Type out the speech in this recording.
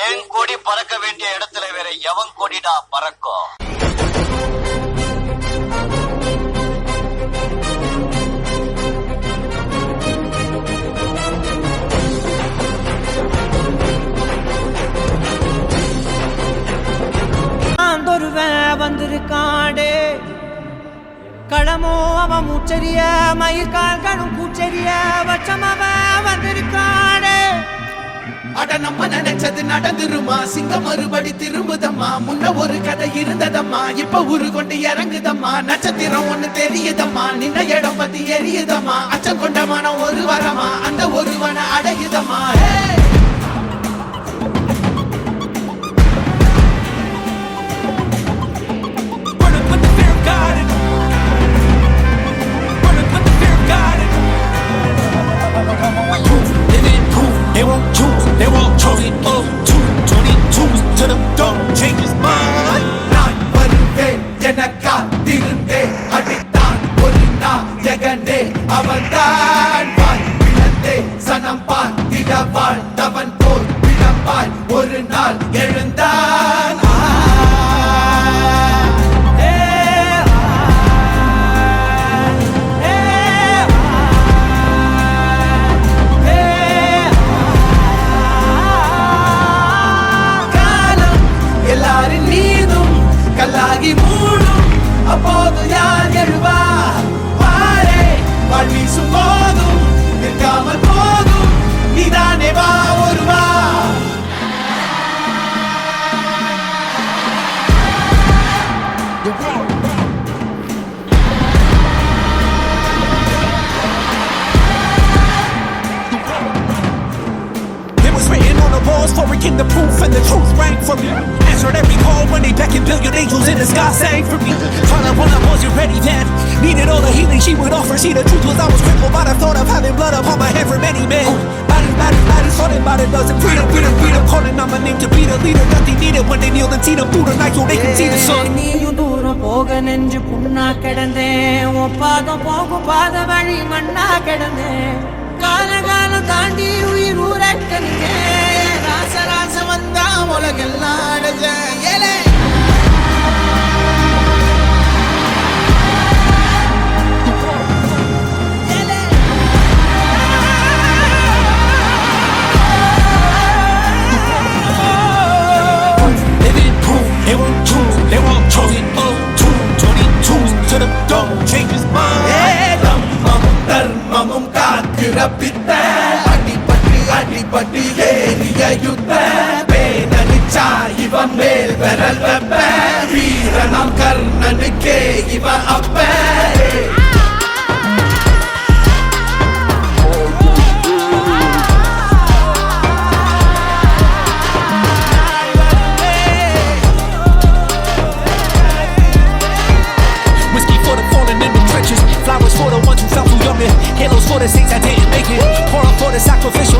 என் கொடி பறக்க வேண்டிய இடத்துல வேற எவன் கொடிடா பறக்கும்? வந்திருக்காடே களமோ அவன் மூச்சரிய மயிர்கால்களும் கூச்சரிய வச்சம் அவன் வந்திருக்காடே. அட நம்ம நினைச்சது நடந்துருமா, சிங்கம் மறுபடி திரும்புதம்மா. முன்ன ஒரு கதை இருந்ததம்மா, இப்ப உரு கொண்டு இறங்குதம்மா. நட்சத்திரம் ஒண்ணு தெரியுதம்மா, நின்ன இடம் பத்தி எரியுதம்மா. அச்சம் கொண்ட மனம் ஒரு வரமா, அந்த ஒருவனை அடையுதம்மா. They won't choose, they won't choose it. 222 to the door, change his mind. நான் வருவேன் என காத்திருந்தே, அடித்தான் ஒரு நாயகனே அவன்தான். வாய் பிளந்தே சனம் பார்த்திட வாழ்ந்தவன் போல் விளம்பாய் ஒரு நாள் எழுந்தான். கல்லாகி மூடும் அப்போது யார் எழுவா? பாரே வாழ் வீசும் போதும் நிற்காமல் போதும் நீதானே வா ஒருவா. It was written on the walls for a king, the proof and the truth rang for me. Answered every call when they beckoned, billion angels in the sky sang for me. Trying to run, I wasn't ready then. Needed all the healing she would offer. See, the truth was I was crippled by the thought of having blood upon my head for many men. Bodies, falling by the dozen. Freedom, calling on my name to be the leader that they needed when they kneeled and seen them through the night so they can see the sun. நீயும் தூரம் போக நெஞ்சு புண்ணா கிடந்தேன், ஒப்பாதம் போகும் பாத வழி மண்ணா கிடந்தேன். காலகாலம் தாண்டி உயிர் ஊரட்டனே, ராச வந்தா உலகெல்லாம் அடைஞ்ச ஏலே. They won't choose, they won't choose it. 222 to the door, change his mind. தம்மமும் தர்மமும் காக்கிற பித்த, அடிபட்டு ஏறிய யுத்த. பேனலிச்சா இவன் மேல் விரல் வெப்ப, வீரனாம் கர்ணனுக்கே இவன் அப்ப. Flowers for the ones who fell too young, halos for the saints that didn't make it. Pour up for the sacrificial